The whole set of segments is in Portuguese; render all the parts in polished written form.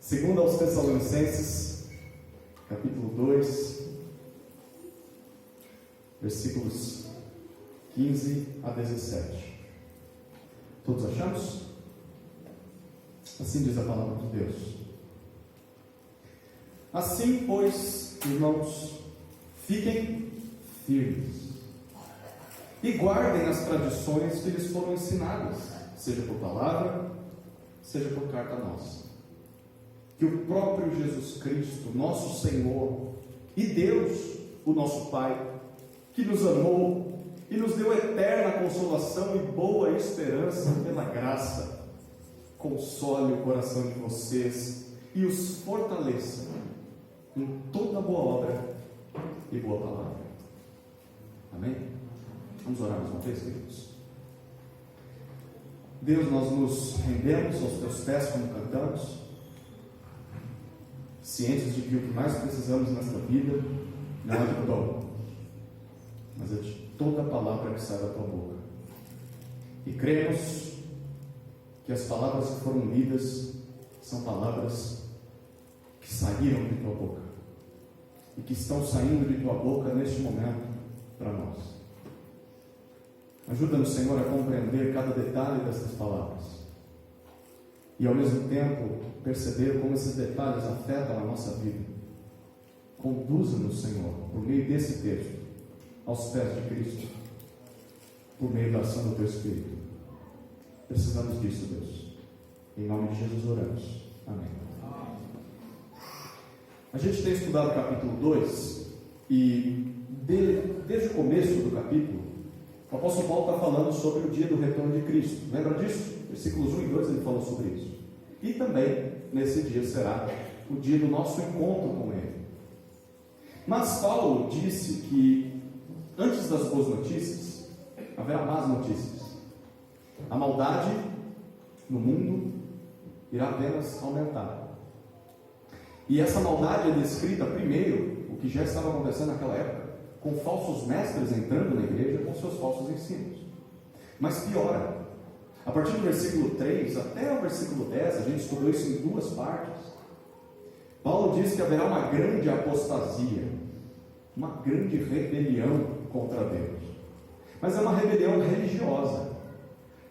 Segundo aos Tessalonicenses, capítulo 2, versículos 15 a 17. Todos achamos? Assim diz a palavra de Deus. Assim, pois, irmãos, fiquem firmes e guardem as tradições que lhes foram ensinadas, seja por palavra, seja por carta nossa. Que o próprio Jesus Cristo, nosso Senhor, e Deus, o nosso Pai, que nos amou e nos deu eterna consolação e boa esperança pela graça, console o coração de vocês e os fortaleça em toda boa obra e boa palavra. Amém? Vamos orar mais uma vez, queridos. Deus, nós nos rendemos aos teus pés como cantamos, cientes de que o que mais precisamos nesta vida não é de dom, mas é de toda a palavra que sai da tua boca. E cremos que as palavras que foram lidas são palavras que saíram de tua boca e que estão saindo de tua boca neste momento para nós. Ajuda-nos, Senhor, a compreender cada detalhe dessas palavras e ao mesmo tempo perceber como esses detalhes afetam a nossa vida. Conduza-nos, Senhor, por meio desse texto aos pés de Cristo, por meio da ação do teu Espírito. Precisamos disso, Deus. Em nome de Jesus oramos. Amém. A gente tem estudado o capítulo 2 e desde o começo do capítulo o apóstolo Paulo está falando sobre o dia do retorno de Cristo. Lembra disso? Versículos 1 e 2 ele falou sobre isso. E também nesse dia será o dia do nosso encontro com Ele. Mas Paulo disse que antes das boas notícias haverá más notícias. A maldade no mundo irá apenas aumentar. E essa maldade é descrita primeiro, o que já estava acontecendo naquela época, com falsos mestres entrando na igreja com seus falsos ensinos. Mas piora. A partir do versículo 3 até o versículo 10, a gente estudou isso em duas partes. Paulo diz que haverá uma grande apostasia, uma grande rebelião contra Deus. Mas é uma rebelião religiosa.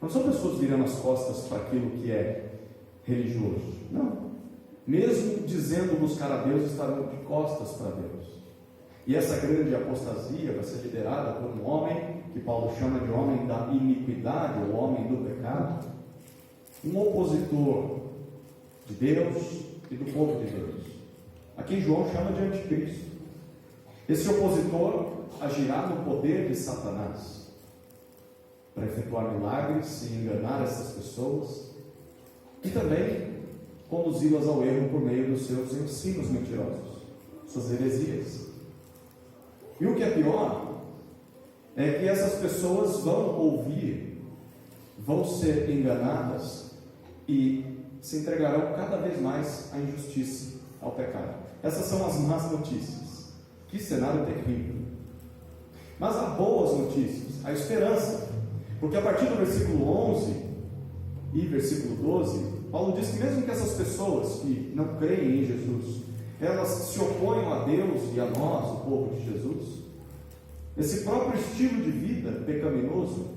Não são pessoas virando as costas para aquilo que é religioso. Não. Mesmo dizendo buscar a Deus, estarão de costas para Deus. E essa grande apostasia vai ser liderada por um homem que Paulo chama de homem da iniquidade, ou homem do pecado, um opositor de Deus e do povo de Deus, a quem João chama de anticristo. Esse opositor agirá no poder de Satanás para efetuar milagres e enganar essas pessoas e também conduzi-las ao erro por meio dos seus ensinos mentirosos, suas heresias. E o que é pior é que essas pessoas vão ouvir, vão ser enganadas e se entregarão cada vez mais à injustiça, ao pecado. Essas são as más notícias. Que cenário terrível! Mas há boas notícias, há esperança, porque a partir do versículo 11 e versículo 12, Paulo diz que mesmo que essas pessoas que não creem em Jesus, elas se oponham a Deus e a nós, o povo de Jesus, esse próprio estilo de vida pecaminoso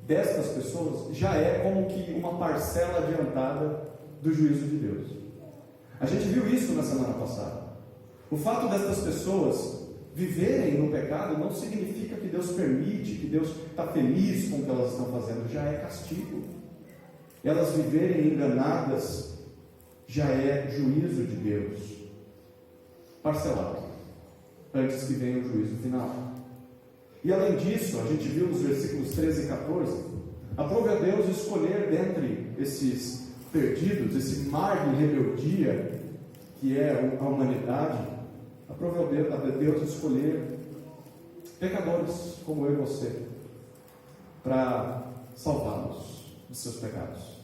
destas pessoas já é como que uma parcela adiantada do juízo de Deus. A gente viu isso na semana passada. O fato destas pessoas viverem no pecado não significa que Deus permite, que Deus está feliz com o que elas estão fazendo, já é castigo. Elas viverem enganadas já é juízo de Deus, parcelado, antes que venha o juízo final. E além disso, a gente viu nos versículos 13 e 14, aprove a Deus escolher dentre esses perdidos, esse mar de rebeldia que é a humanidade, aprove a Deus escolher pecadores como eu e você, para salvá-los de seus pecados,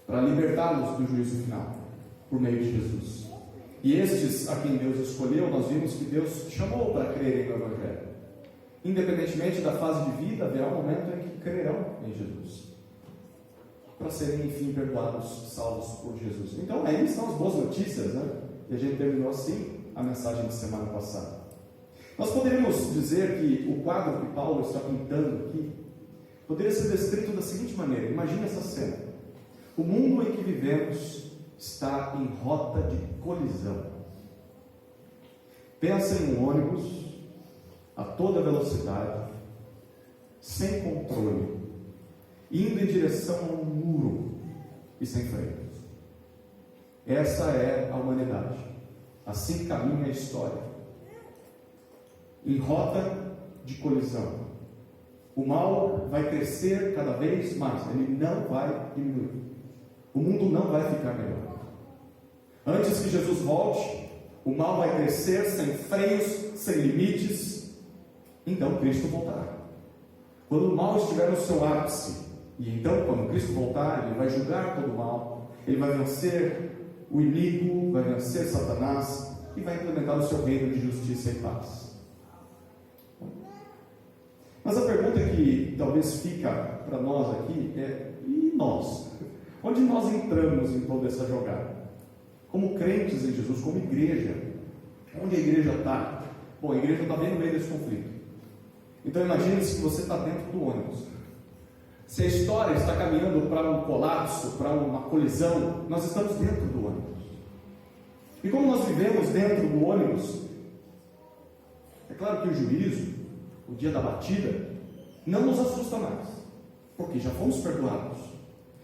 para libertá-los do juízo final, por meio de Jesus. E estes a quem Deus escolheu, nós vimos que Deus chamou para crerem no Evangelho. Independentemente da fase de vida, haverá um momento em que crerão em Jesus. para serem, enfim, perdoados, salvos por Jesus. Então, aí estão as boas notícias, né? E a gente terminou assim a mensagem de semana passada. Nós poderíamos dizer que o quadro que Paulo está pintando aqui poderia ser descrito da seguinte maneira: imagine essa cena. O mundo em que vivemos está em rota de colisão. Pensa em um ônibus a toda velocidade, sem controle, indo em direção a um muro e sem freio. Essa é a humanidade. Assim caminha a história. Em rota de colisão. O mal vai crescer cada vez mais, ele não vai diminuir. O mundo não vai ficar melhor. Antes que Jesus volte, o mal vai crescer sem freios, sem limites. Então Cristo voltará. Quando o mal estiver no seu ápice, e então quando Cristo voltar, ele vai julgar todo o mal, ele vai vencer o inimigo, vai vencer Satanás e vai implementar o seu reino de justiça e paz. Mas a pergunta que talvez fica para nós aqui é: e nós? Onde nós entramos em toda essa jogada? Como crentes em Jesus, como igreja, onde a igreja está? Bom, a igreja está bem no meio desse conflito. Então imagine-se que você está dentro do ônibus. Se a história está caminhando para um colapso, para uma colisão, nós estamos dentro do ônibus. E como nós vivemos dentro do ônibus, é claro que o juízo, o dia da batida, não nos assusta mais, porque já fomos perdoados.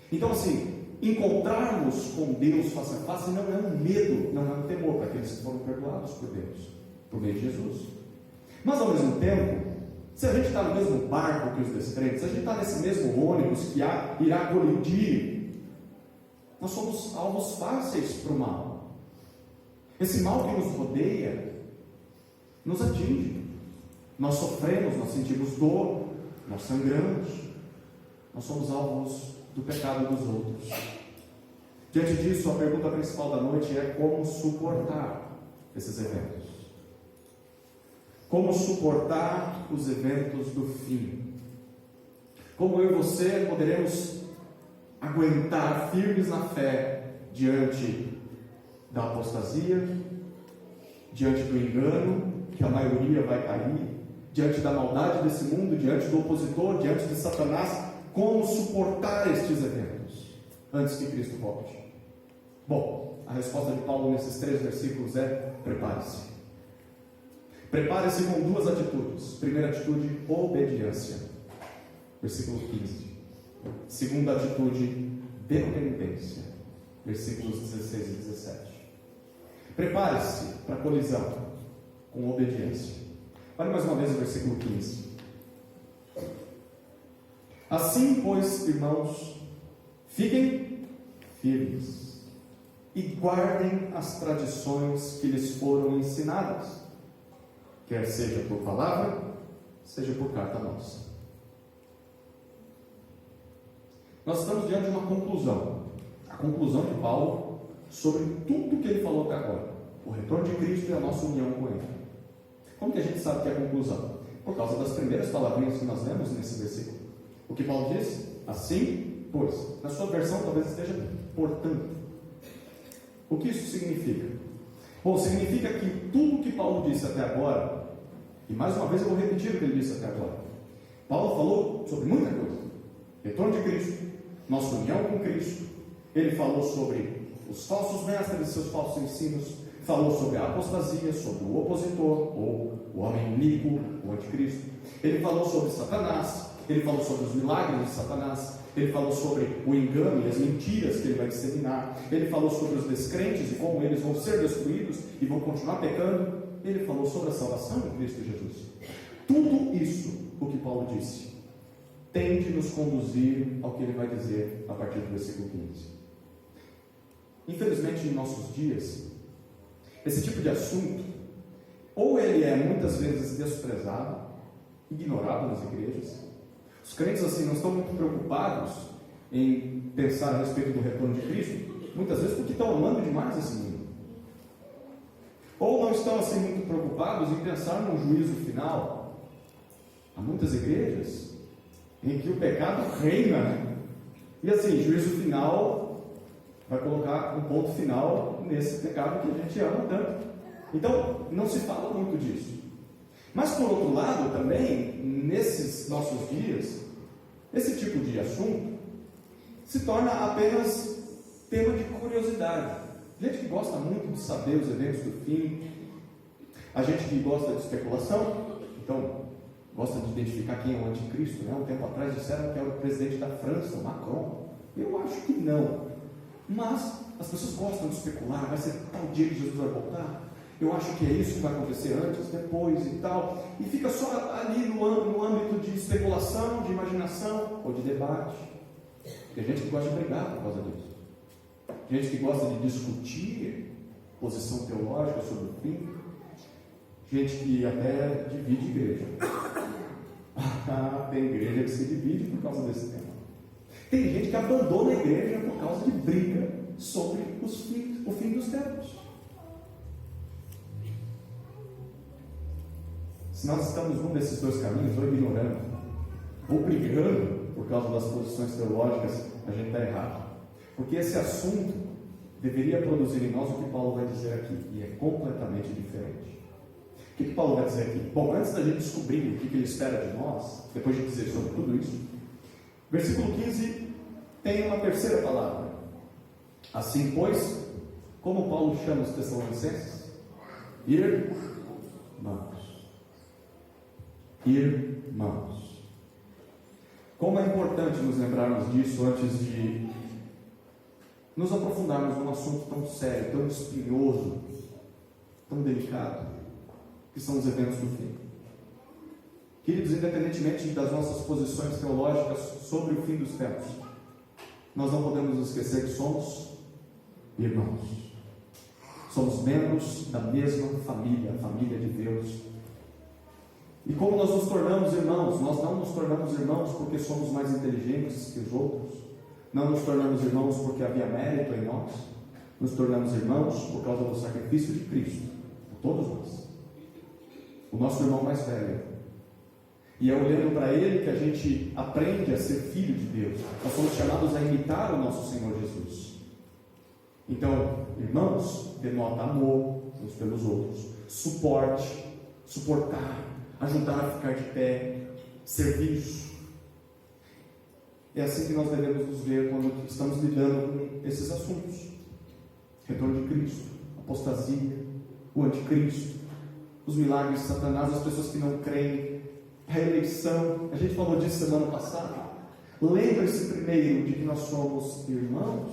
Então assim, encontrarmos com Deus face a face não é um medo, não é um temor para aqueles que foram perdoados por Deus, por meio de Jesus. Mas ao mesmo tempo, se a gente está no mesmo barco que os descrentes, se a gente está nesse mesmo ônibus que irá colidir, nós somos alvos fáceis para o mal. Esse mal que nos rodeia nos atinge. Nós sofremos, nós sentimos dor, nós sangramos, nós somos alvos do pecado dos outros. Diante disso, a pergunta principal da noite é: como suportar esses eventos? Como suportar os eventos do fim? Como eu e você poderemos aguentar firmes na fé diante da apostasia, diante do engano, que a maioria vai cair, diante da maldade desse mundo, diante do opositor, diante de Satanás? Como suportar estes eventos antes que Cristo volte? Bom, a resposta de Paulo nesses 3 versículos é: prepare-se. Prepare-se com 2 atitudes. Primeira atitude, obediência, versículo 15. Segunda atitude, dependência, versículos 16 e 17. Prepare-se para a colisão com obediência. Olha mais uma vez o versículo 15. Assim, pois, irmãos, fiquem firmes e guardem as tradições que lhes foram ensinadas, quer seja por palavra, seja por carta nossa. Nós estamos diante de uma conclusão. A conclusão de Paulo sobre tudo que ele falou até agora. O retorno de Cristo e a nossa união com Ele. Como que a gente sabe que é a conclusão? Por causa das primeiras palavrinhas que nós lemos nesse versículo. O que Paulo diz? Assim, pois. Na sua versão talvez esteja portanto. O que isso significa? Bom, significa que tudo que Paulo disse até agora, e mais uma vez eu vou repetir o que ele disse até agora. Paulo falou sobre muita coisa. Retorno de Cristo, nossa união com Cristo. Ele falou sobre os falsos mestres e seus falsos ensinos. Falou sobre a apostasia, sobre o opositor, ou o homem iníquo, o anticristo. Ele falou sobre Satanás. Ele falou sobre os milagres de Satanás. Ele falou sobre o engano e as mentiras que ele vai disseminar. Ele falou sobre os descrentes e como eles vão ser destruídos e vão continuar pecando. Ele falou sobre a salvação de Cristo Jesus. Tudo isso, o que Paulo disse, tem de nos conduzir ao que ele vai dizer a partir do versículo 15. Infelizmente, em nossos dias, esse tipo de assunto, ou ele é muitas vezes desprezado, ignorado nas igrejas. Os crentes assim não estão muito preocupados em pensar a respeito do retorno de Cristo, muitas vezes porque estão amando demais esse mundo. Ou não estão assim muito preocupados em pensar no juízo final. Há muitas igrejas em que o pecado reina E assim, juízo final vai colocar um ponto final nesse pecado que a gente ama tanto. Então, não se fala muito disso. Mas, por outro lado, também, nesses nossos dias, esse tipo de assunto se torna apenas tema de curiosidade. Gente que gosta muito de saber os eventos do fim, a gente que gosta de especulação, então gosta de identificar quem é o anticristo, né? Um tempo atrás disseram que é o presidente da França, o Macron. Eu acho que não, mas as pessoas gostam de especular. Vai ser tal dia que Jesus vai voltar, eu acho que é isso que vai acontecer antes, depois e tal, e fica só ali no âmbito de especulação, de imaginação ou de debate. Tem gente que gosta de brigar por causa disso, gente que gosta de discutir posição teológica sobre o fim, gente que até divide igreja. Tem igreja que se divide por causa desse tema. Tem gente que abandona a igreja por causa de briga sobre o fim dos tempos. Se nós estamos num desses dois caminhos, ou ignorando, ou brigando por causa das posições teológicas, a gente está errado. Porque esse assunto deveria produzir em nós o que Paulo vai dizer aqui, e é completamente diferente. O que Paulo vai dizer aqui? Bom, antes da gente descobrir o que ele espera de nós, depois de dizer sobre tudo isso, versículo 15 tem uma terceira palavra. Assim, pois, como Paulo chama os Tessalonicenses? Irmãos. Irmãos. Como é importante nos lembrarmos disso antes de nos aprofundarmos num assunto tão sério, tão espinhoso, tão delicado, que são os eventos do fim. Queridos, independentemente das nossas posições teológicas sobre o fim dos tempos, nós não podemos nos esquecer que somos irmãos. Somos membros da mesma família, a família de Deus. E como nós nos tornamos irmãos? Nós não nos tornamos irmãos porque somos mais inteligentes que os outros. Não nos tornamos irmãos porque havia mérito em nós. Nos tornamos irmãos por causa do sacrifício de Cristo, por todos nós. O nosso irmão mais velho. E é olhando para ele que a gente aprende a ser filho de Deus. Nós somos chamados a imitar o nosso Senhor Jesus. Então, irmãos, denota amor uns pelos outros, suporte, suportar, ajudar a ficar de pé, serviço. É assim que nós devemos nos ver quando estamos lidando com esses assuntos: retorno de Cristo, apostasia, o anticristo, os milagres de Satanás, as pessoas que não creem, a eleição. A gente falou disso semana passada. Lembre-se primeiro de que nós somos irmãos.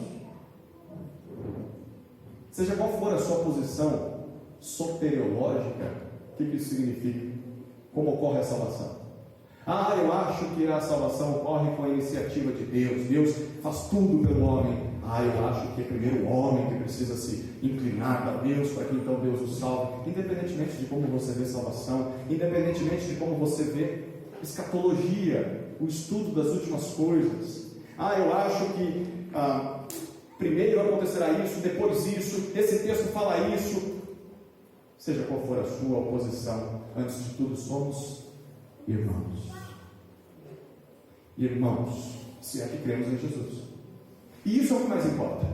Seja qual for a sua posição soteriológica, o que isso significa? Como ocorre a salvação? Eu acho que a salvação ocorre com a iniciativa de Deus. Deus faz tudo pelo homem. Eu acho que é primeiro o homem que precisa se inclinar para Deus, para que então Deus o salve. Independentemente de como você vê salvação, independentemente de como você vê escatologia, o estudo das últimas coisas. Eu acho que primeiro acontecerá isso, depois isso, esse texto fala isso. Seja qual for a sua oposição, antes de tudo somos irmãos. Irmãos, se é que cremos em Jesus. E isso é o que mais importa.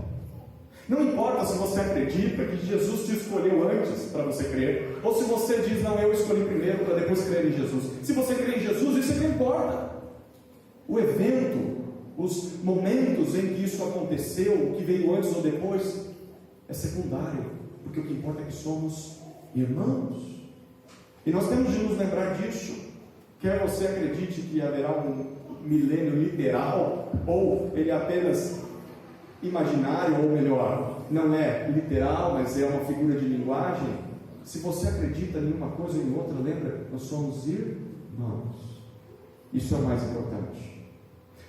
Não importa se você acredita que Jesus te escolheu antes para você crer, ou se você diz, não, eu escolhi primeiro para depois crer em Jesus. Se você crê em Jesus, isso é que importa. O evento, os momentos em que isso aconteceu, o que veio antes ou depois, é secundário, porque o que importa é que somos irmãos. E nós temos de nos lembrar disso, quer você acredite que haverá um milênio literal, ou ele é apenas imaginário, ou melhor, não é literal, mas é uma figura de linguagem. Se você acredita em uma coisa ou em outra, lembra, nós somos irmãos. Isso é o mais importante.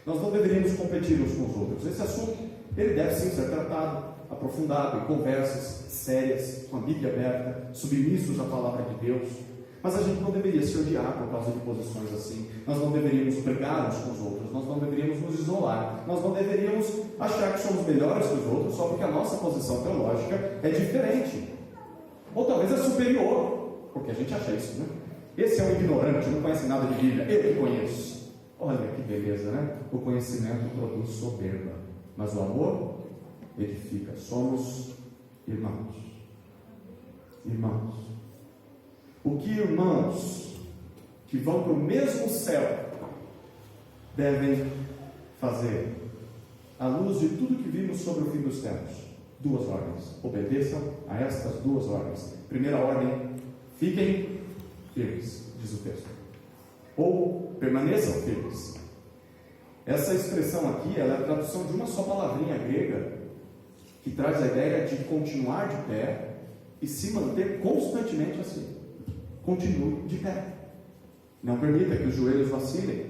Nós não deveríamos competir uns com os outros. Esse assunto, ele deve sim ser tratado, aprofundado, em conversas sérias, com a Bíblia aberta, submissos à palavra de Deus. Mas a gente não deveria se odiar por causa de posições assim. Nós não deveríamos brigar uns com os outros. Nós não deveríamos nos isolar. Nós não deveríamos achar que somos melhores que os outros só porque a nossa posição teológica é diferente. Ou talvez é superior, porque a gente acha isso, né? Esse é um ignorante, não conhece nada de Bíblia. Eu que conheço. Olha que beleza, né? O conhecimento produz soberba, mas o amor edifica. Somos irmãos. Irmãos. O que irmãos que vão para o mesmo céu devem fazer? À luz de tudo que vimos sobre o fim dos tempos, 2 ordens. Obedeçam a estas 2 ordens. Primeira ordem: fiquem firmes, diz o texto. Ou permaneçam firmes. Essa expressão aqui, ela é a tradução de uma só palavrinha grega, que traz a ideia de continuar de pé e se manter constantemente assim. Continue de pé. Não permita que os joelhos vacilem.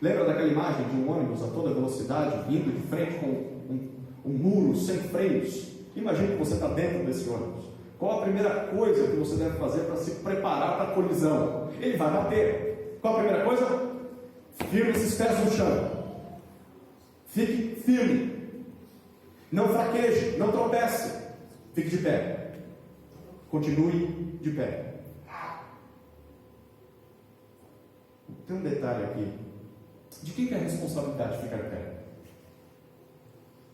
Lembra daquela imagem de um ônibus a toda velocidade, vindo de frente com um muro sem freios? Imagine que você está dentro desse ônibus. Qual a primeira coisa que você deve fazer para se preparar para a colisão? Ele vai bater. Qual a primeira coisa? Firme esses pés no chão. Fique firme. Não fraqueje, não tropece. Fique de pé. Continue de pé. Tem um detalhe aqui. De quem que é a responsabilidade de ficar de pé?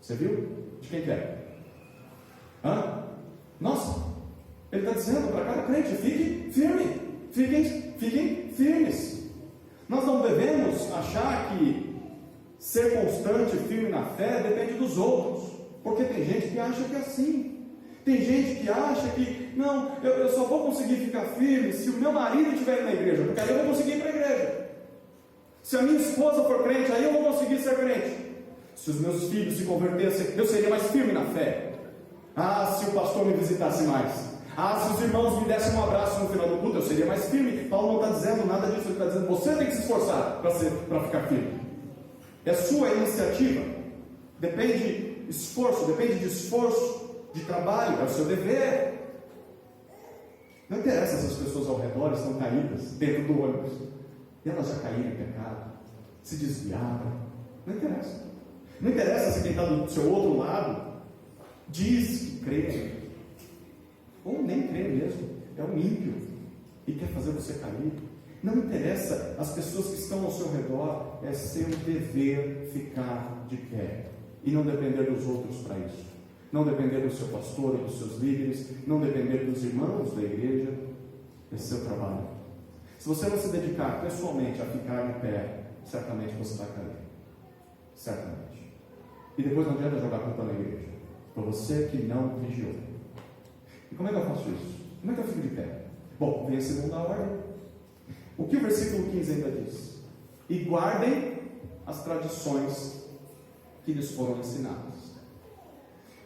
Você viu? De quem que é? Nossa! Ele está dizendo para cada crente: fique firme. Fiquem firmes. Nós não devemos achar que ser constante e firme na fé depende dos outros. Porque tem gente que acha que é assim. Tem gente que acha que, não, eu só vou conseguir ficar firme se o meu marido estiver na igreja, porque aí eu vou conseguir ir para a igreja. Se a minha esposa for crente, aí eu vou conseguir ser crente. Se os meus filhos se convertessem, eu seria mais firme na fé. Se o pastor me visitasse mais. Se os irmãos me dessem um abraço no final do culto, eu seria mais firme. Paulo não está dizendo nada disso, ele está dizendo: você tem que se esforçar para ficar firme. É sua iniciativa. Depende de esforço, de trabalho, é o seu dever. Não interessa se as pessoas ao redor estão caídas dentro do ônibus. E elas já caíram em pecado, se desviaram. Não interessa. Não interessa se quem está do seu outro lado diz que crê, ou nem crê mesmo, é um ímpio e quer fazer você cair. Não interessa as pessoas que estão ao seu redor, é seu dever ficar de pé e não depender dos outros para isso. Não depender do seu pastor ou dos seus líderes, não depender dos irmãos da igreja. Esse é seu trabalho. Se você não se dedicar pessoalmente a ficar de pé, certamente você vai cair. Certamente. E depois não adianta jogar a culpa na igreja. Foi você que não vigiou. E como é que eu faço isso? Como é que eu fico de pé? Bom, vem a segunda ordem. O que o versículo 15 ainda diz? E guardem as tradições que lhes foram ensinadas.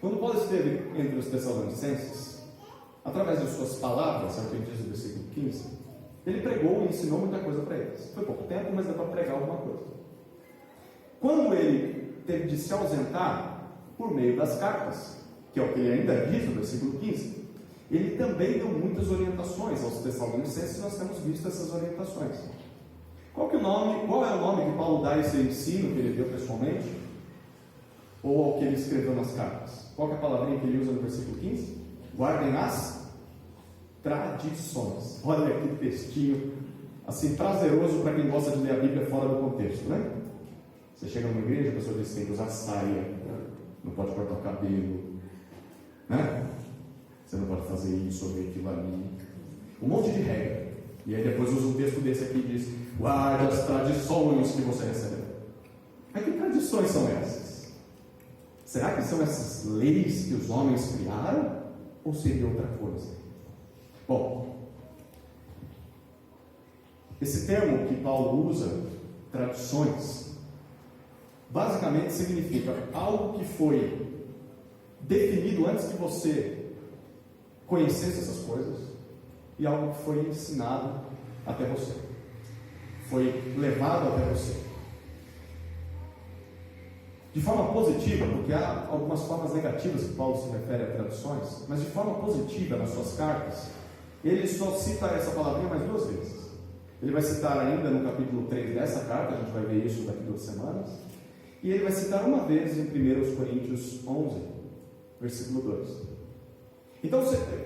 Quando Paulo esteve entre os Tessalonicenses, através de suas palavras, é o que ele diz no versículo 15, ele pregou e ensinou muita coisa para eles. Foi pouco tempo, mas deu para pregar alguma coisa. Quando ele teve de se ausentar por meio das cartas, que é o que ele ainda diz no versículo 15, ele também deu muitas orientações aos Tessalonicenses, e nós temos visto essas orientações. Qual é o nome que Paulo dá a esse ensino que ele deu pessoalmente? Ou ao que ele escreveu nas cartas? Qual é a palavrinha que ele usa no versículo 15? Guardem as tradições. Olha que textinho, assim, prazeroso para quem gosta de ler a Bíblia fora do contexto, né? Você chega numa igreja, a pessoa diz que tem que usar saia, não pode cortar o cabelo, né? Você não pode fazer isso ou aquilo ali. Um monte de regra. E aí depois usa um texto desse aqui e diz: guarde as tradições que você recebeu. Mas que tradições são essas? Será que são essas leis que os homens criaram? Ou seria outra coisa? Bom, esse termo que Paulo usa, tradições, basicamente significa algo que foi definido antes que você conhecesse essas coisas e algo que foi ensinado até você, foi levado até você. De forma positiva, porque há algumas formas negativas que Paulo se refere a tradições, mas de forma positiva nas suas cartas, ele só cita essa palavrinha mais 2 vezes. Ele vai citar ainda no capítulo 3 dessa carta, a gente vai ver isso daqui 2 semanas, e ele vai citar uma vez em 1 Coríntios 11, versículo 2. Então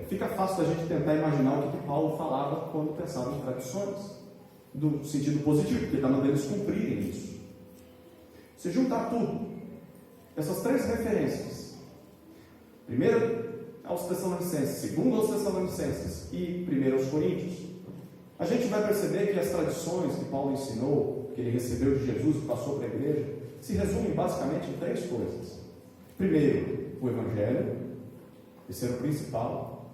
fica fácil da gente tentar imaginar o que Paulo falava quando pensava em tradições. do sentido positivo, porque está mandando eles cumprirem isso. Se juntar tudo, essas três referências, primeiro aos Tessalonicenses, segundo aos Tessalonicenses e primeiro aos Coríntios, a gente vai perceber que as tradições que Paulo ensinou, que ele recebeu de Jesus e passou para a igreja, se resumem basicamente em três coisas. Primeiro, o Evangelho. Esse era o principal.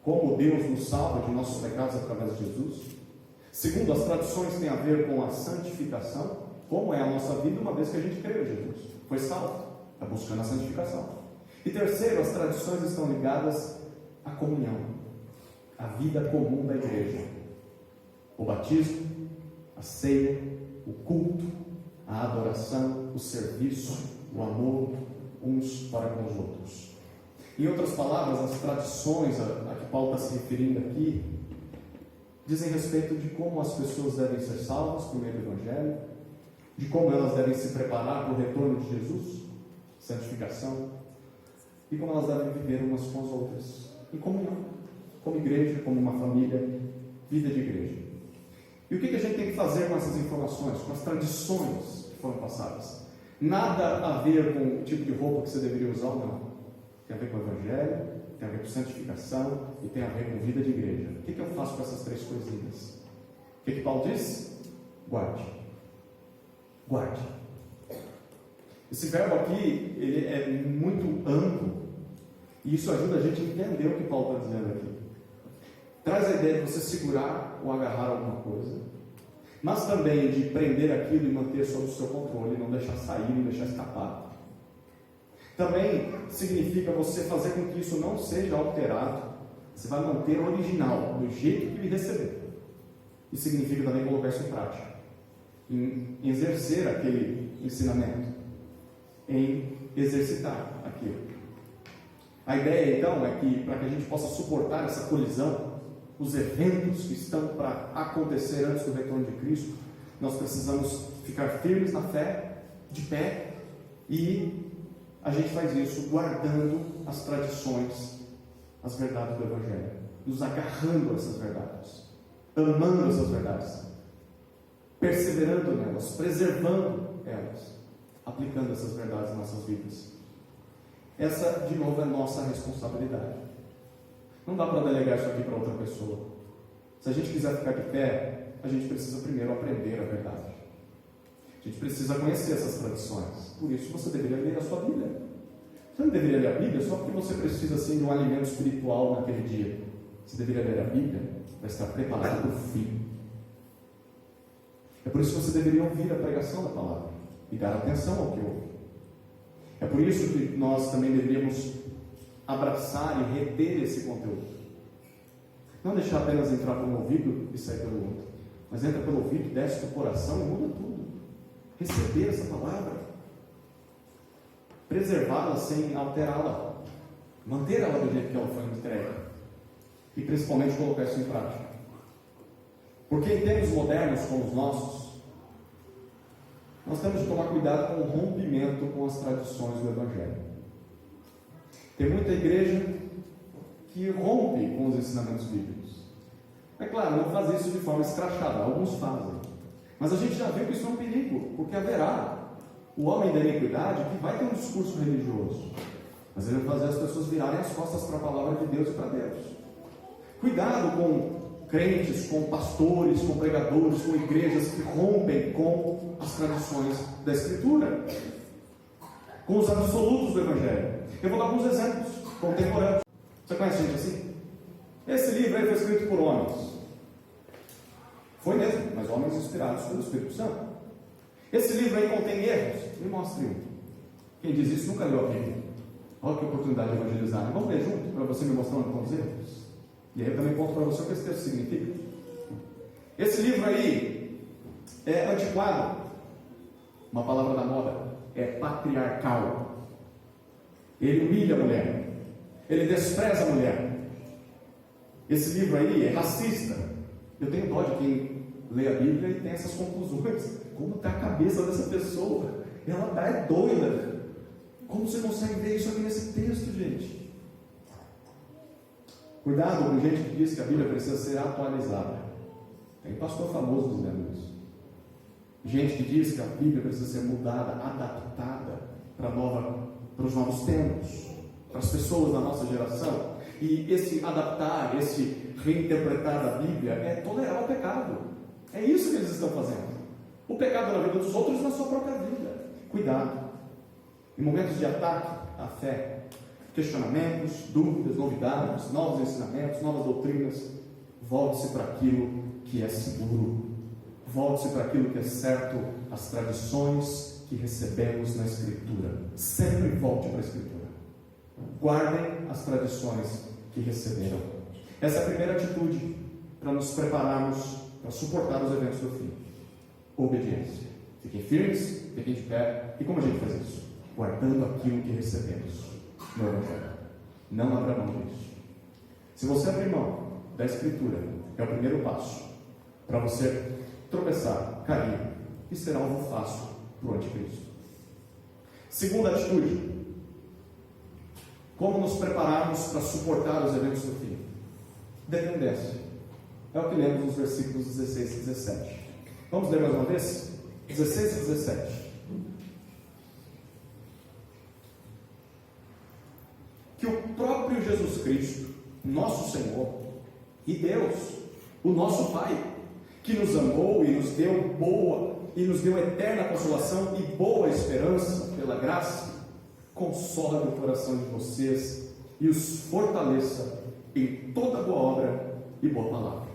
Como Deus nos salva de nossos pecados através de Jesus. Segundo, as tradições têm a ver com a santificação. Como é a nossa vida uma vez que a gente creu em Jesus. Foi salvo. Está buscando a santificação. E terceiro, as tradições estão ligadas à comunhão. À vida comum da igreja. O batismo, a ceia, o culto, a adoração, o serviço, o amor uns para com os outros. Em outras palavras, as tradições a que Paulo está se referindo aqui dizem respeito de como as pessoas devem ser salvas por meio do Evangelho, de como elas devem se preparar para o retorno de Jesus, santificação, e como elas devem viver umas com as outras, em comunhão, como igreja, como uma família, vida de igreja. E o que a gente tem que fazer com essas informações, com as tradições que foram passadas? Nada a ver com o tipo de roupa que você deveria usar ou não. Tem a ver com o Evangelho, tem a ver com santificação e tem a ver com vida de igreja. O que eu faço com essas três coisinhas? O que Paulo diz? Guarde. Guarde. Esse verbo aqui, ele é muito amplo e isso ajuda a gente a entender o que Paulo está dizendo aqui. Traz a ideia de você segurar ou agarrar alguma coisa, mas também de prender aquilo e manter sob o seu controle, não deixar sair, não deixar escapar. Também significa você fazer com que isso não seja alterado. Você vai manter o original, do jeito que ele recebeu. E significa também colocar isso em prática, em exercer aquele ensinamento, em exercitar aquilo. A ideia então é que, para que a gente possa suportar essa colisão, os eventos que estão para acontecer antes do retorno de Cristo, nós precisamos ficar firmes na fé, de pé, e a gente faz isso guardando as tradições, as verdades do Evangelho, nos agarrando a essas verdades, amando essas verdades, perseverando nelas, preservando elas, aplicando essas verdades em nossas vidas. Essa, de novo, é nossa responsabilidade. Não dá para delegar isso aqui para outra pessoa. Se a gente quiser ficar de pé, a gente precisa primeiro aprender a verdade. A gente precisa conhecer essas tradições. Por isso você deveria ler a sua Bíblia. Você não deveria ler a Bíblia só porque você precisa assim, de um alimento espiritual naquele dia. Você deveria ler a Bíblia para estar preparado para o fim. É por isso que você deveria ouvir a pregação da palavra e dar atenção ao que ouve. É por isso que nós também deveríamos abraçar e reter esse conteúdo. Não deixar apenas entrar por um ouvido e sair pelo outro, mas entra pelo ouvido, desce para o coração e muda tudo. Receber essa palavra, preservá-la sem alterá-la, manter ela do jeito que ela foi entregue e principalmente colocar isso em prática. Porque em tempos modernos como os nossos, nós temos de tomar cuidado com o rompimento com as tradições do Evangelho. Tem muita igreja que rompe com os ensinamentos bíblicos. É claro, não faz isso de forma escrachada, alguns fazem. Mas a gente já viu que isso é um perigo, porque haverá o homem da iniquidade que vai ter um discurso religioso, mas ele vai fazer as pessoas virarem as costas para a palavra de Deus e para Deus. Cuidado com crentes, com pastores, com pregadores, com igrejas que rompem com as tradições da Escritura, com os absolutos do Evangelho. Eu vou dar alguns exemplos contemporâneos. Você conhece gente assim? Esse livro aí foi escrito por homens. Foi mesmo, mas homens inspirados pelo Espírito Santo. Esse livro aí contém erros. Me mostre um. Quem diz isso nunca leu a Bíblia. Olha que oportunidade de evangelizar. Vamos ler junto para você me mostrar onde estão os erros. E aí eu também conto para você o que esse texto significa. Esse livro aí é antiquado. Uma palavra da moda. É patriarcal. Ele humilha a mulher. Ele despreza a mulher. Esse livro aí é racista. Eu tenho dó de quem lê a Bíblia e tem essas conclusões. Como está a cabeça dessa pessoa? Ela está doida. Como você consegue ver isso aqui nesse texto, gente? Cuidado com gente que diz que a Bíblia precisa ser atualizada. Tem pastor famoso dizendo isso. Gente que diz que a Bíblia precisa ser mudada, adaptada para os novos tempos, para as pessoas da nossa geração. E esse adaptar, esse reinterpretar da Bíblia é tolerar o pecado. É isso que eles estão fazendo. O pecado na vida dos outros e na sua própria vida. Cuidado. Em momentos de ataque à fé, questionamentos, dúvidas, novidades, novos ensinamentos, novas doutrinas, volte-se para aquilo que é seguro. Volte-se para aquilo que é certo, as tradições que recebemos na Escritura. Sempre volte para a Escritura. Guardem as tradições que receberam. Essa é a primeira atitude para nos prepararmos para suportar os eventos do fim. Obediência. Fiquem firmes, fiquem de pé. E como a gente faz isso? Guardando aquilo que recebemos no Evangelho. Não abra mão disso. Se você abrir mão da Escritura, é o primeiro passo para você tropeçar, cair e ser alvo fácil para o anticristo. Segunda atitude: como nos prepararmos para suportar os eventos do fim? Dependência. É o que lemos nos versículos 16 e 17. Vamos ler mais uma vez? 16 e 17. Que o próprio Jesus Cristo, nosso Senhor e Deus, o nosso Pai, que nos amou e nos deu eterna consolação e boa esperança pela graça, console o coração de vocês e os fortaleça em toda boa obra e boa palavra.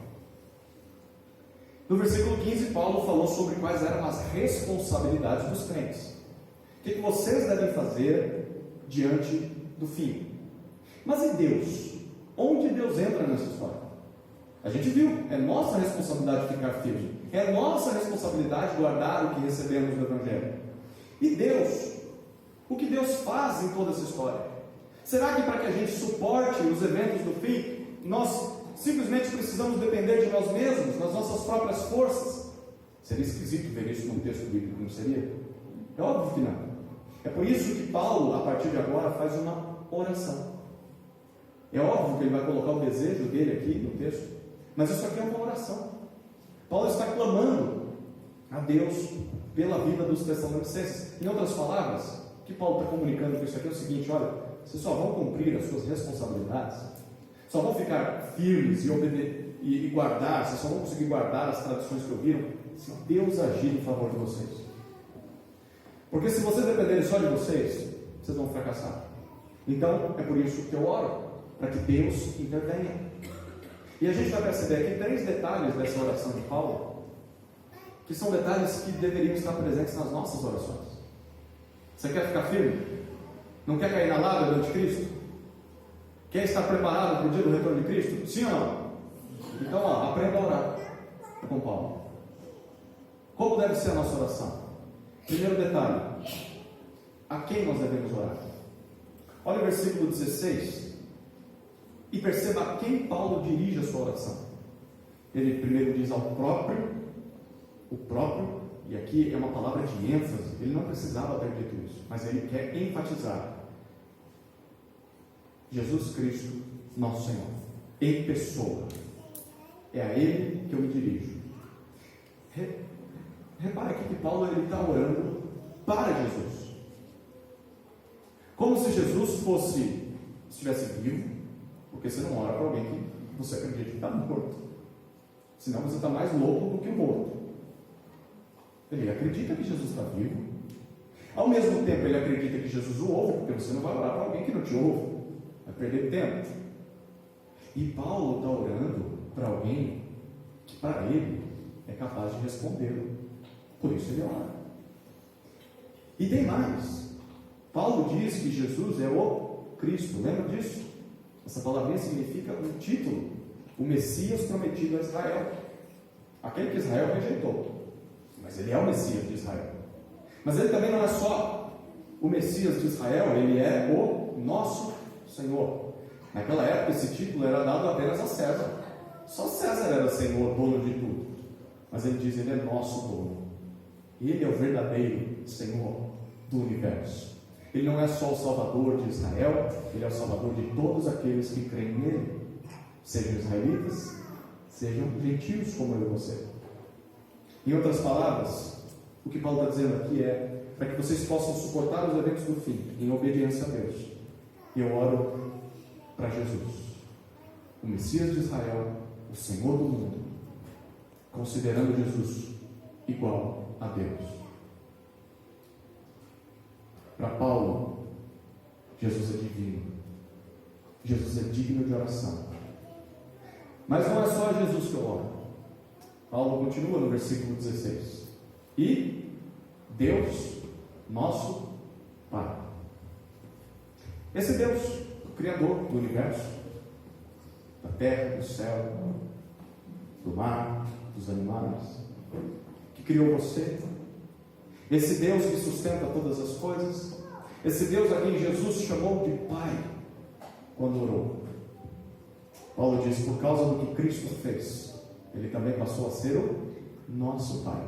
No versículo 15, Paulo falou sobre quais eram as responsabilidades dos crentes. O que vocês devem fazer diante do fim? Mas e Deus? Onde Deus entra nessa história? A gente viu, é nossa responsabilidade ficar firme, é nossa responsabilidade guardar o que recebemos do Evangelho. E Deus? O que Deus faz em toda essa história? Será que para que a gente suporte os eventos do fim, nós simplesmente precisamos depender de nós mesmos, das nossas próprias forças? Seria esquisito ver isso num texto bíblico, não seria? É óbvio que não. É por isso que Paulo, a partir de agora, faz uma oração. É óbvio que ele vai colocar o desejo dele aqui no texto, mas isso aqui é uma oração. Paulo está clamando a Deus pela vida dos Tessalonicenses. Em outras palavras, o que Paulo está comunicando com isso aqui é o seguinte: olha, vocês só vão cumprir as suas responsabilidades, só vão ficar firmes e guardar, vocês só vão conseguir guardar as tradições que ouviram se Deus agir em favor de vocês. Porque se vocês dependerem só de vocês, vocês vão fracassar. Então, é por isso que eu oro, para que Deus intervenha. E a gente vai perceber aqui 3 detalhes dessa oração de Paulo, que são detalhes que deveriam estar presentes nas nossas orações. Você quer ficar firme? Não quer cair na lábia do anticristo? Quer estar preparado para o dia do retorno de Cristo? Sim ou não? Então, aprenda a orar com Paulo. Como deve ser a nossa oração? Primeiro detalhe: a quem nós devemos orar? Olha o versículo 16 e perceba a quem Paulo dirige a sua oração. Ele primeiro diz ao próprio, o próprio, e aqui é uma palavra de ênfase. Ele não precisava ter dito isso, mas ele quer enfatizar: Jesus Cristo, nosso Senhor, em pessoa. É a Ele que eu me dirijo. Repare aqui que Paulo está orando para Jesus, como se Jesus estivesse vivo, porque você não ora para alguém que você acredita que está morto, senão você está mais louco do que morto. Ele acredita que Jesus está vivo, ao mesmo tempo ele acredita que Jesus o ouve, porque você não vai orar para alguém que não te ouve, vai perder tempo. E Paulo está orando para alguém que para ele é capaz de respondê-lo, por isso ele ora. E tem mais: Paulo diz que Jesus é o Cristo, lembra disso? Essa palavrinha significa um título, o Messias prometido a Israel, aquele que Israel rejeitou, mas ele é o Messias de Israel. Mas ele também não é só o Messias de Israel, ele é o nosso Senhor. Naquela época esse título era dado apenas a César, só César era Senhor, dono de tudo. Mas ele diz: ele é nosso dono, ele é o verdadeiro Senhor do universo. Ele não é só o Salvador de Israel, ele é o Salvador de todos aqueles que creem nele, sejam israelitas, Sejam gentios como eu e você. Em outras palavras, o que Paulo está dizendo aqui é para que vocês possam suportar os eventos do fim, em obediência a Deus. E eu oro para Jesus, o Messias de Israel, o Senhor do mundo, considerando Jesus igual a Deus. Para Paulo, Jesus é divino. Jesus é digno de oração. Mas não é só a Jesus que eu oro. Paulo continua no versículo 16. E Deus, nosso Pai. Esse Deus, o Criador do universo, da terra, do céu, do mar, dos animais, que criou você, esse Deus que sustenta todas as coisas, esse Deus a quem Jesus chamou de Pai quando orou. Paulo diz: por causa do que Cristo fez, Ele também passou a ser o nosso Pai.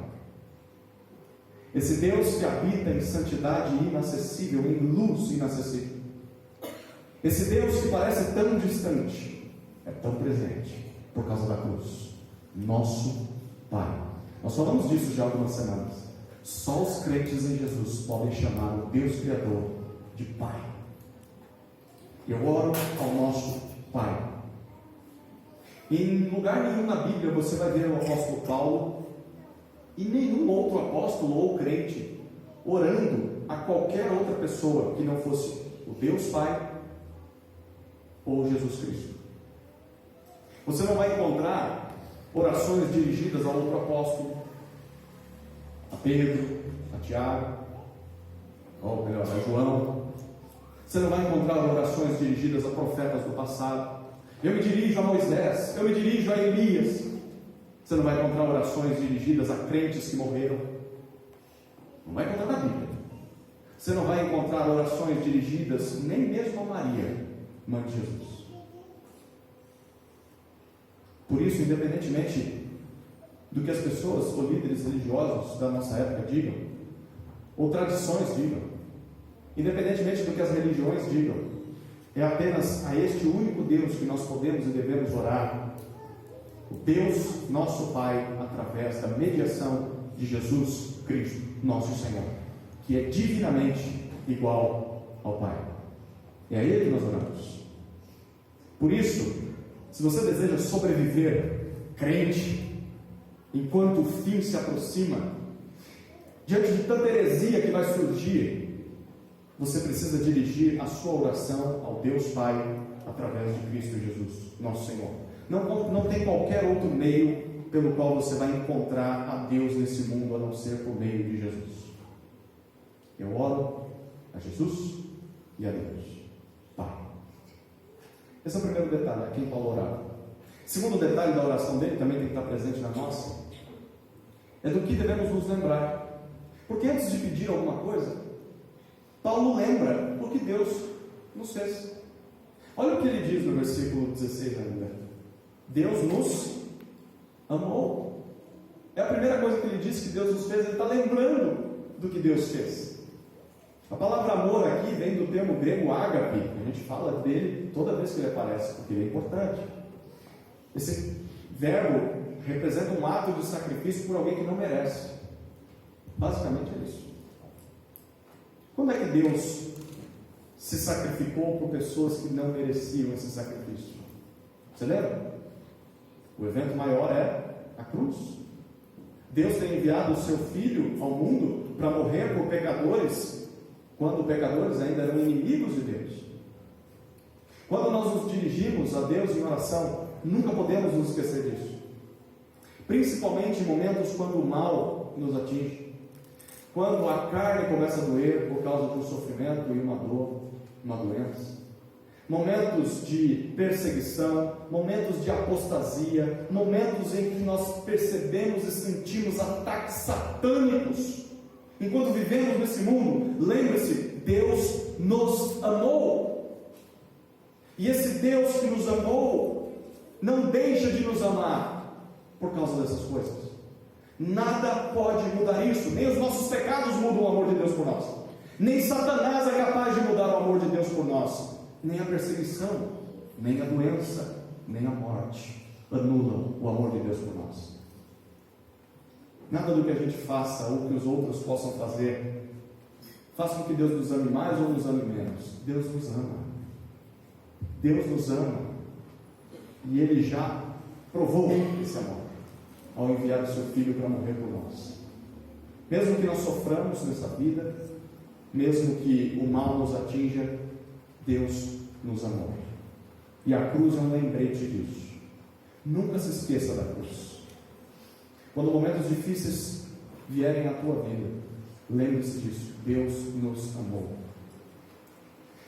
Esse Deus que habita em santidade inacessível, em luz inacessível. Esse Deus que parece tão distante, é tão presente por causa da cruz. Nosso Pai. Nós falamos disso já há algumas semanas. Só os crentes em Jesus podem chamar o Deus Criador de Pai. Eu oro ao nosso Pai. Em lugar nenhum na Bíblia você vai ver o apóstolo Paulo e nenhum outro apóstolo ou crente orando a qualquer outra pessoa que não fosse o Deus Pai ou Jesus Cristo. Você não vai encontrar orações dirigidas a outro apóstolo, a Pedro, a Tiago, ou melhor, a João. Você não vai encontrar orações dirigidas a profetas do passado. Eu me dirijo a Moisés, eu me dirijo a Elias. Você não vai encontrar orações dirigidas a crentes que morreram. Não vai encontrar na Bíblia. Você não vai encontrar orações dirigidas nem mesmo a Maria, mãe de Jesus. Por isso, independentemente do que as pessoas ou líderes religiosos da nossa época digam, ou tradições digam, independentemente do que as religiões digam, é apenas a este único Deus que nós podemos e devemos orar, o Deus nosso Pai, através da mediação de Jesus Cristo, nosso Senhor, que é divinamente igual ao Pai. É a Ele que nós oramos. Por isso, se você deseja sobreviver crente, enquanto o fim se aproxima, diante de tanta heresia que vai surgir, você precisa dirigir a sua oração ao Deus Pai através de Cristo Jesus, nosso Senhor. Não tem qualquer outro meio pelo qual você vai encontrar a Deus nesse mundo, a não ser por meio de Jesus. Eu oro a Jesus e a Deus Pai. Esse é o primeiro detalhe, a quem Paulo orava. Segundo detalhe da oração dele, também tem que estar presente na nossa, é do que devemos nos lembrar. Porque antes de pedir alguma coisa, Paulo lembra o que Deus nos fez. Olha o que ele diz no versículo 16 ainda. Deus nos amou. É a primeira coisa que ele diz que Deus nos fez. Ele está lembrando do que Deus fez. A palavra amor aqui vem do termo grego ágape. A gente fala dele toda vez que ele aparece, porque ele é importante. Esse verbo representa um ato de sacrifício por alguém que não merece. Basicamente é isso. Quando é que Deus se sacrificou por pessoas que não mereciam esse sacrifício? Você lembra? O evento maior é a cruz. Deus tem enviado o seu Filho ao mundo para morrer por pecadores, quando pecadores ainda eram inimigos de Deus. Quando nós nos dirigimos a Deus em oração, nunca podemos nos esquecer disso. Principalmente em momentos quando o mal nos atinge. Quando a carne começa a doer por causa de um sofrimento e uma dor, uma doença. Momentos de perseguição, momentos de apostasia, momentos em que nós percebemos e sentimos ataques satânicos. Enquanto vivemos nesse mundo, lembre-se, Deus nos amou. E esse Deus que nos amou, não deixa de nos amar por causa dessas coisas. Nada pode mudar isso, nem os nossos pecados mudam o amor de Deus por nós, nem Satanás é capaz de mudar o amor de Deus por nós, nem a perseguição, nem a doença, nem a morte. anulam o amor de Deus por nós. Nada do que a gente faça ou que os outros possam fazer faça com que Deus nos ame mais ou nos ame menos. Deus nos ama. Deus nos ama. E Ele já provou esse amor ao enviar o seu Filho para morrer por nós. Mesmo que nós soframos nessa vida, mesmo que o mal nos atinja, Deus nos amou. E a cruz é um lembrete disso. Nunca se esqueça da cruz. Quando momentos difíceis vierem à tua vida, lembre-se disso. Deus nos amou.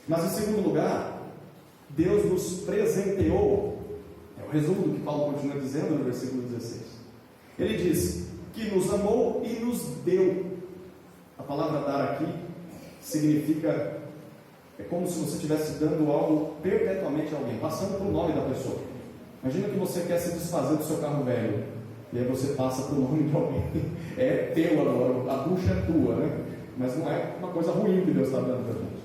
Mas em segundo lugar, Deus nos presenteou. É o resumo do que Paulo continua dizendo no versículo 16. Ele diz que nos amou e nos deu. A palavra dar aqui significa, é como se você estivesse dando algo perpetuamente a alguém, passando para o nome da pessoa. Imagina que você quer se desfazer do seu carro velho, e aí você passa para o nome de alguém. É teu agora, a bucha é tua, né? Mas não é uma coisa ruim que Deus está dando para a gente.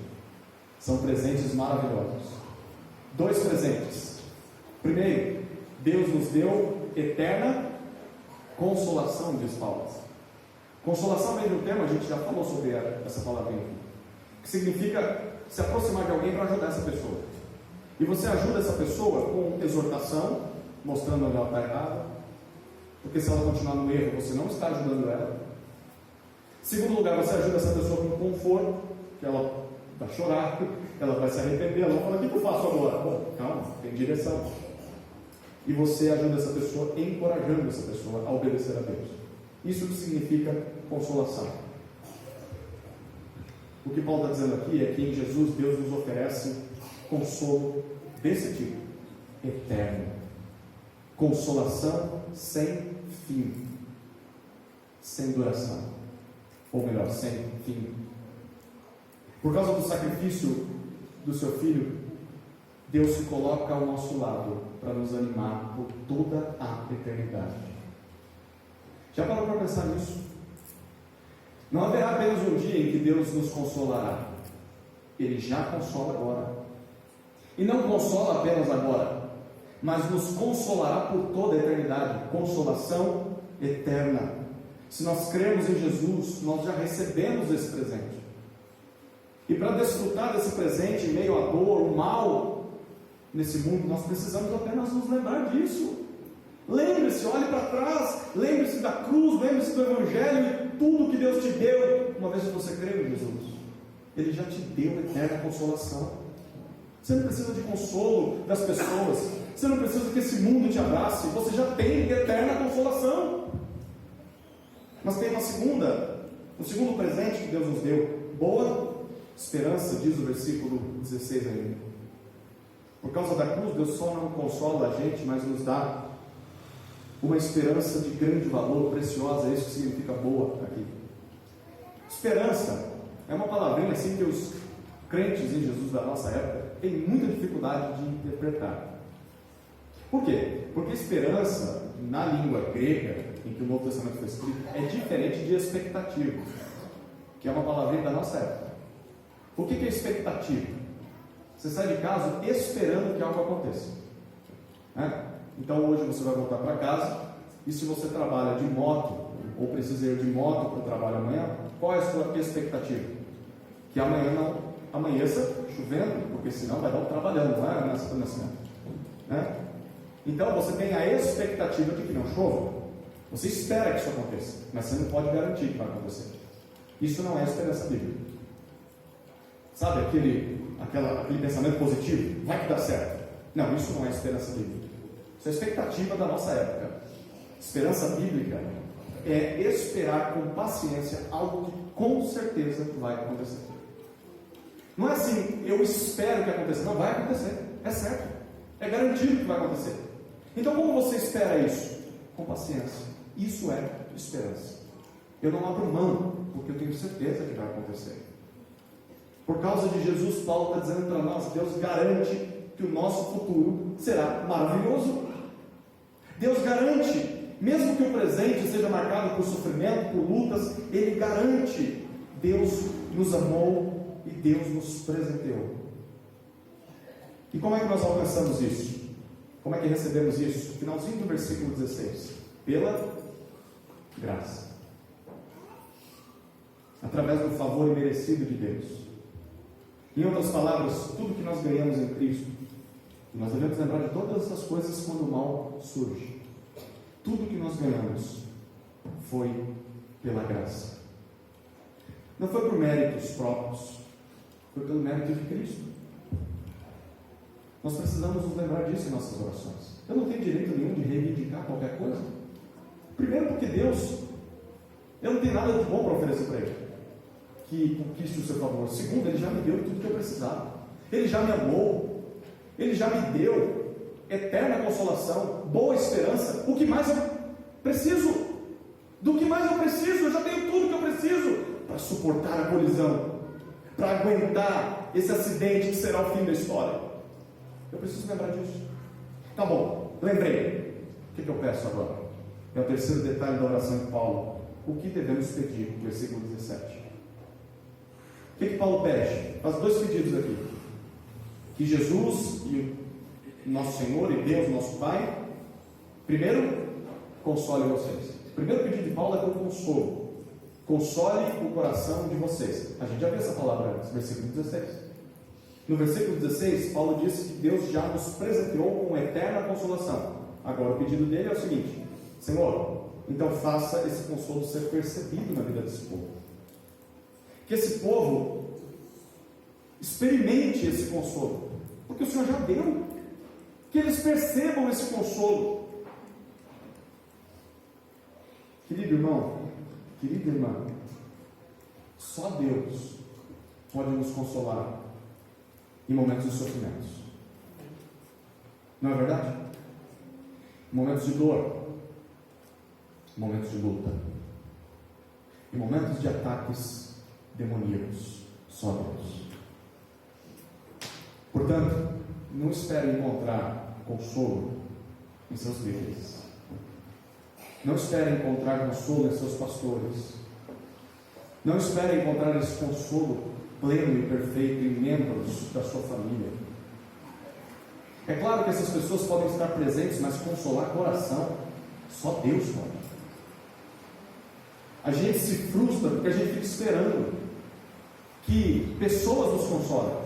São presentes maravilhosos. 2 presentes. Primeiro, Deus nos deu eterna consolação, diz Paulo. Consolação vem de um termo, a gente já falou sobre essa palavrinha aqui, que significa se aproximar de alguém para ajudar essa pessoa. E você ajuda essa pessoa com exortação, mostrando onde ela está errada, porque se ela continuar no erro, você não está ajudando ela. Segundo lugar, você ajuda essa pessoa com conforto, que ela vai chorar, ela vai se arrepender, ela vai falar: o que eu faço agora? Bom, calma, tem direção. E você ajuda essa pessoa, encorajando essa pessoa a obedecer a Deus. Isso que significa consolação. O que Paulo está dizendo aqui é que em Jesus Deus nos oferece consolo desse tipo, eterno. Consolação sem fim, sem duração, ou melhor, sem fim. Por causa do sacrifício do seu Filho, Deus se coloca ao nosso lado para nos animar por toda a eternidade. Já parou para pensar nisso? Não haverá apenas um dia em que Deus nos consolará. Ele já consola agora. E não consola apenas agora, mas nos consolará por toda a eternidade. Consolação eterna. Se nós cremos em Jesus, nós já recebemos esse presente. E para desfrutar desse presente em meio à dor, o mal nesse mundo, nós precisamos apenas nos lembrar disso. Lembre-se, olhe para trás, lembre-se da cruz, lembre-se do Evangelho e tudo que Deus te deu, uma vez que você crê em Jesus. Ele já te deu eterna consolação. Você não precisa de consolo das pessoas, você não precisa que esse mundo te abrace, você já tem eterna consolação. Mas tem um segundo presente que Deus nos deu, boa esperança, diz o versículo 16 ainda. Por causa da cruz, Deus só não consola a gente, mas nos dá uma esperança de grande valor, preciosa. É isso que significa boa aqui. Esperança é uma palavrinha assim que os crentes em Jesus da nossa época têm muita dificuldade de interpretar. Por quê? Porque esperança, na língua grega, em que o Novo Testamento foi escrito, é diferente de expectativa, que é uma palavrinha da nossa época. O que é expectativa? Você sai de casa esperando que algo aconteça. Então hoje você vai voltar para casa, e se você trabalha de moto, ou precisa ir de moto para o trabalho amanhã, qual é a sua expectativa? Que amanhã não amanheça chovendo, porque senão vai dar um trabalhando, não é nessa nascimento. Então você tem a expectativa de que não chova. Você espera que isso aconteça, mas você não pode garantir que vai acontecer. Isso não é esperança bíblica. Sabe aquele pensamento positivo? Vai que dá certo. Não, isso não é esperança bíblica. Isso é expectativa da nossa época. Esperança bíblica é esperar com paciência algo que com certeza vai acontecer. Não é assim, eu espero que aconteça. Não, vai acontecer. É certo. É garantido que vai acontecer. Então como você espera isso? Com paciência. Isso é esperança. Eu não abro mão, porque eu tenho certeza que vai acontecer. Por causa de Jesus, Paulo está dizendo para nós, Deus garante que o nosso futuro será maravilhoso. Deus garante, mesmo que o presente seja marcado por sofrimento, por lutas, Ele garante. Deus nos amou e Deus nos presenteou. E como é que nós alcançamos isso? Como é que recebemos isso? Finalzinho do versículo 16. Pela graça. Através do favor imerecido de Deus. Em outras palavras, tudo que nós ganhamos em Cristo, nós devemos lembrar de todas essas coisas quando o mal surge. Tudo que nós ganhamos foi pela graça. Não foi por méritos próprios, foi pelo mérito de Cristo. Nós precisamos nos lembrar disso em nossas orações. Eu não tenho direito nenhum de reivindicar qualquer coisa. Primeiro porque Deus, eu não tenho nada de bom para oferecer para Ele, que conquiste o seu favor. Segundo, Ele já me deu tudo que eu precisava. Ele já me amou. Ele já me deu eterna consolação, boa esperança. O que mais eu preciso? Do que mais eu preciso? Eu já tenho tudo que eu preciso para suportar a colisão, para aguentar esse acidente que será o fim da história. Eu preciso lembrar disso. Tá bom, lembrei. O que eu peço agora? É o terceiro detalhe da oração de Paulo. O que devemos pedir? Versículo 17. O que Paulo pede? Faz dois pedidos aqui. Que Jesus e o nosso Senhor e Deus, nosso Pai, primeiro, console vocês. O primeiro pedido de Paulo é pelo consolo. Console o coração de vocês. A gente já viu essa palavra antes, versículo 16. No versículo 16, Paulo disse que Deus já nos presenteou com eterna consolação. Agora o pedido dele é o seguinte: Senhor, então faça esse consolo ser percebido na vida desse povo. Que esse povo experimente esse consolo, porque o Senhor já deu. Que eles percebam esse consolo. Querido irmão, querida irmã, só Deus pode nos consolar em momentos de sofrimentos. Não é verdade? Momentos de dor, momentos de luta, em momentos de ataques demoníacos, só Deus. Portanto, não espere encontrar consolo em seus líderes. Não espere encontrar consolo em seus pastores. Não espere encontrar esse consolo pleno e perfeito em membros da sua família. É claro que essas pessoas podem estar presentes, mas consolar coração, só Deus pode. A gente se frustra porque a gente fica esperando que pessoas nos consolem,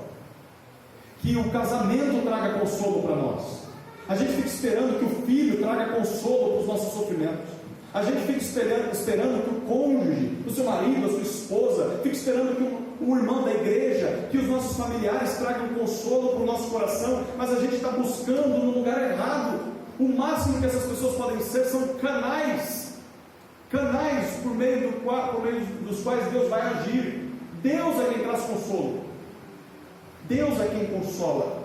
que o casamento traga consolo para nós. A gente fica esperando que o filho traga consolo para os nossos sofrimentos. A gente fica esperando que o cônjuge, o seu marido, a sua esposa, fica esperando que o irmão da igreja, que os nossos familiares tragam consolo para o nosso coração, mas a gente está buscando no lugar errado. O máximo que essas pessoas podem ser são canais por meio dos quais Deus vai agir. Deus é quem traz consolo. Deus é quem consola.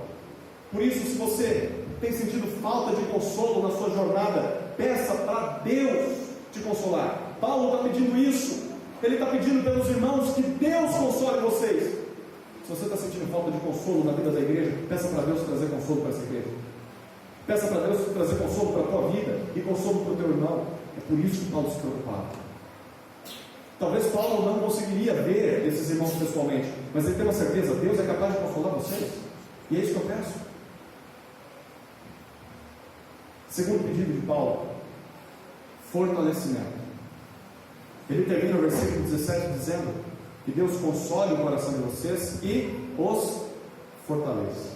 Por isso, se você tem sentido falta de consolo na sua jornada, peça para Deus te consolar. Paulo está pedindo isso. Ele está pedindo pelos irmãos que Deus console vocês. Se você está sentindo falta de consolo na vida da igreja, peça para Deus trazer consolo para essa igreja. Peça para Deus trazer consolo para a tua vida e consolo para o teu irmão. É por isso que Paulo se preocupava. Talvez Paulo não conseguiria ver esses irmãos pessoalmente, mas ele tem uma certeza: Deus é capaz de consolar vocês. E é isso que eu peço. Segundo pedido de Paulo, fortalecimento. Ele termina o versículo 17 dizendo que Deus console o coração de vocês e os fortaleça.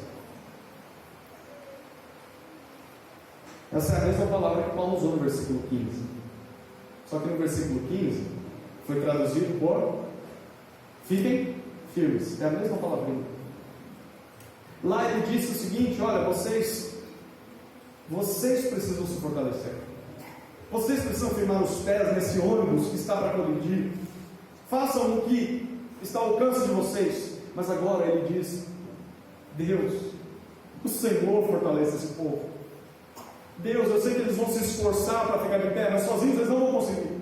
Essa é a mesma palavra que Paulo usou no versículo 15. Só que no versículo 15 foi traduzido por fiquem firmes. É a mesma palavrinha. Lá ele disse o seguinte: olha, vocês precisam se fortalecer. Vocês precisam firmar os pés nesse ônibus que está para colidir. Façam o que está ao alcance de vocês. Mas agora ele diz: Deus, o Senhor fortalece esse povo. Deus, eu sei que eles vão se esforçar para ficar de pé, mas sozinhos eles não vão conseguir.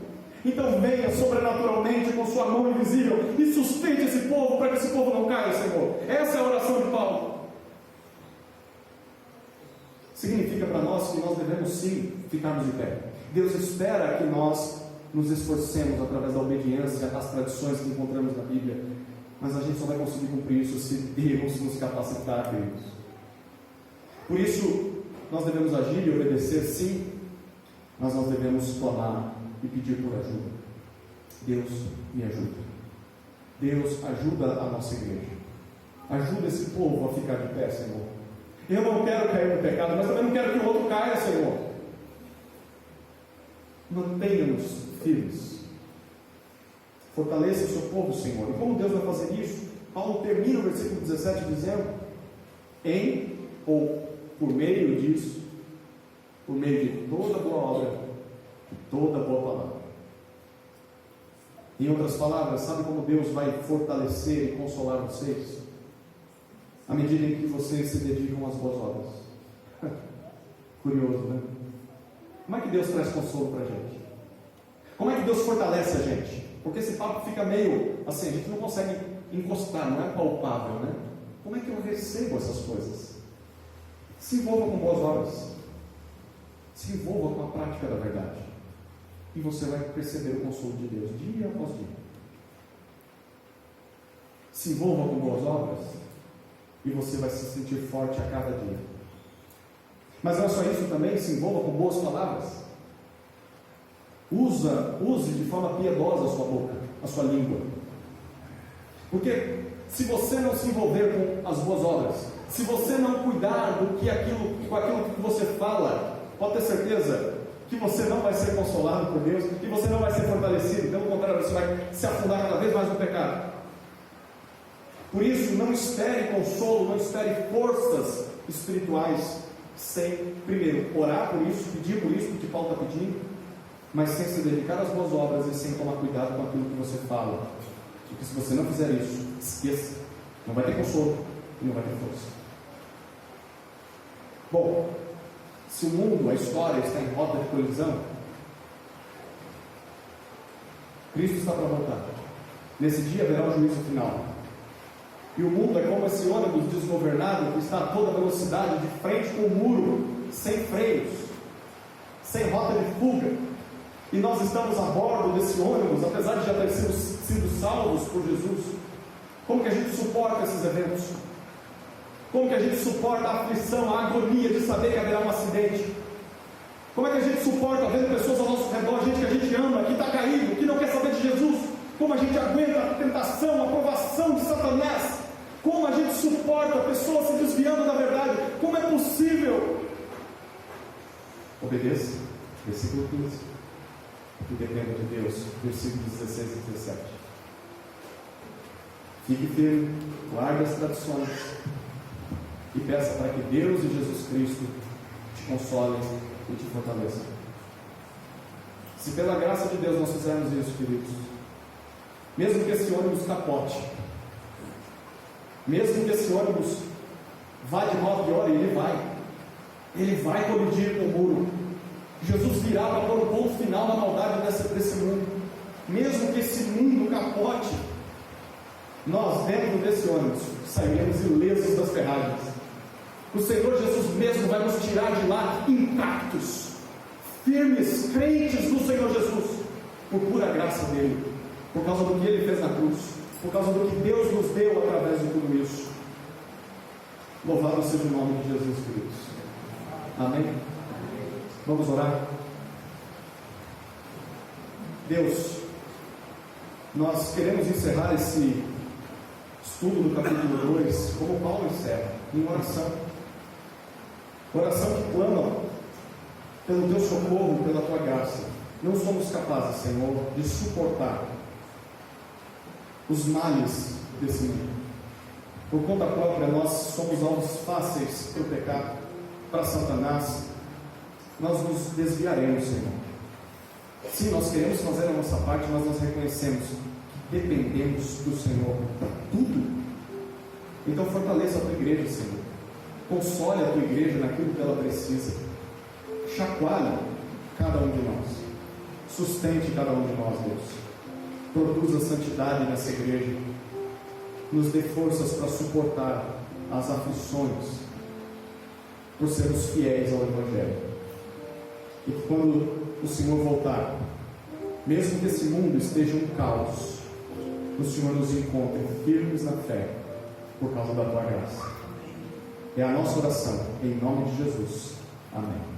Então venha sobrenaturalmente com sua mão invisível e sustente esse povo, para que esse povo não caia, Senhor. Essa é a oração de Paulo. Significa para nós que nós devemos sim ficarmos de pé. Deus espera que nós nos esforcemos através da obediência às tradições que encontramos na Bíblia, mas a gente só vai conseguir cumprir isso se Deus nos capacitar, queridos. Por isso, nós devemos agir e obedecer, sim, mas nós devemos clamar e pedir por ajuda. Deus me ajuda. Deus ajuda a nossa igreja. Ajuda esse povo a ficar de pé, Senhor. Eu não quero cair no pecado, mas também não quero que o outro caia, Senhor. Mantenha-nos firmes. Fortaleça o seu povo, Senhor. E como Deus vai fazer isso? Paulo termina o versículo 17 dizendo: em ou por meio disso, por meio de toda boa obra e toda boa palavra. Em outras palavras, sabe como Deus vai fortalecer e consolar vocês? À medida em que vocês se dedicam às boas obras. Curioso, né? Como é que Deus traz consolo para a gente? Como é que Deus fortalece a gente? Porque esse papo fica meio assim, a gente não consegue encostar, não é palpável, né? Como é que eu recebo essas coisas? Se envolva com boas obras. Se envolva com a prática da verdade. E você vai perceber o consolo de Deus dia após dia. Se envolva com boas obras e você vai se sentir forte a cada dia. Mas não é só isso também, se envolva com boas palavras. Use de forma piedosa a sua boca, a sua língua. Porque se você não se envolver com as boas obras, se você não cuidar com aquilo que você fala, pode ter certeza que você não vai ser consolado por Deus, que você não vai ser fortalecido. Pelo contrário, você vai se afundar cada vez mais no pecado. Por isso, não espere consolo, não espere forças espirituais sem, primeiro, orar por isso, pedir por isso, que Paulo está pedindo, mas sem se dedicar às boas obras e sem tomar cuidado com aquilo que você fala. Porque se você não fizer isso, esqueça, não vai ter consolo e não vai ter força. Bom, se o mundo, a história está em rota de colisão, Cristo está para voltar. Nesse dia haverá o juízo final. E o mundo é como esse ônibus desgovernado que está a toda velocidade de frente com o muro, sem freios, sem rota de fuga. E nós estamos a bordo desse ônibus, apesar de já ter sido salvos por Jesus. Como que a gente suporta esses eventos? Como que a gente suporta a aflição, a agonia de saber que haverá um acidente? Como é que a gente suporta vendo pessoas ao nosso redor, gente que a gente ama, que está caído, que não quer saber de Jesus? Como a gente aguenta a tentação, a provação de Satanás? Como a gente suporta pessoas se desviando da verdade? Como é possível? Obedeça. Versículo 15. Que dependa de Deus. Versículos 16 e 17. Fique firme, guarde as tradições e peça para que Deus e Jesus Cristo te consolem e te fortaleçam. Se pela graça de Deus nós fizermos isso, queridos, mesmo que esse ônibus capote, mesmo que esse ônibus vá de 9 horas, ele vai colidir com o muro. Jesus virá para pôr um ponto final na maldade desse mundo. Mesmo que esse mundo capote, nós dentro desse ônibus sairemos ilesos das ferragens. O Senhor Jesus mesmo vai nos tirar de lá intactos, firmes, crentes no Senhor Jesus, por pura graça dele, por causa do que ele fez na cruz, por causa do que Deus nos deu através de tudo isso. Louvado seja o nome de Jesus, queridos. Amém? Vamos orar? Deus, nós queremos encerrar esse estudo do capítulo 2, como Paulo encerra, em oração. Oração que clama pelo teu socorro, pela tua graça. Não somos capazes, Senhor, de suportar os males desse mundo. Por conta própria, nós somos alvos fáceis pelo pecado, para Satanás. Nós nos desviaremos, Senhor. Sim, nós queremos fazer a nossa parte, mas nós reconhecemos que dependemos do Senhor para tudo. Então fortaleça a tua igreja, Senhor. Console a tua igreja naquilo que ela precisa. Chacoalhe cada um de nós. Sustente cada um de nós, Deus. Produza santidade nessa igreja. Nos dê forças para suportar as aflições, por sermos fiéis ao Evangelho. E que quando o Senhor voltar, mesmo que esse mundo esteja um caos, o Senhor nos encontre firmes na fé, por causa da tua graça. É a nossa oração, em nome de Jesus. Amém.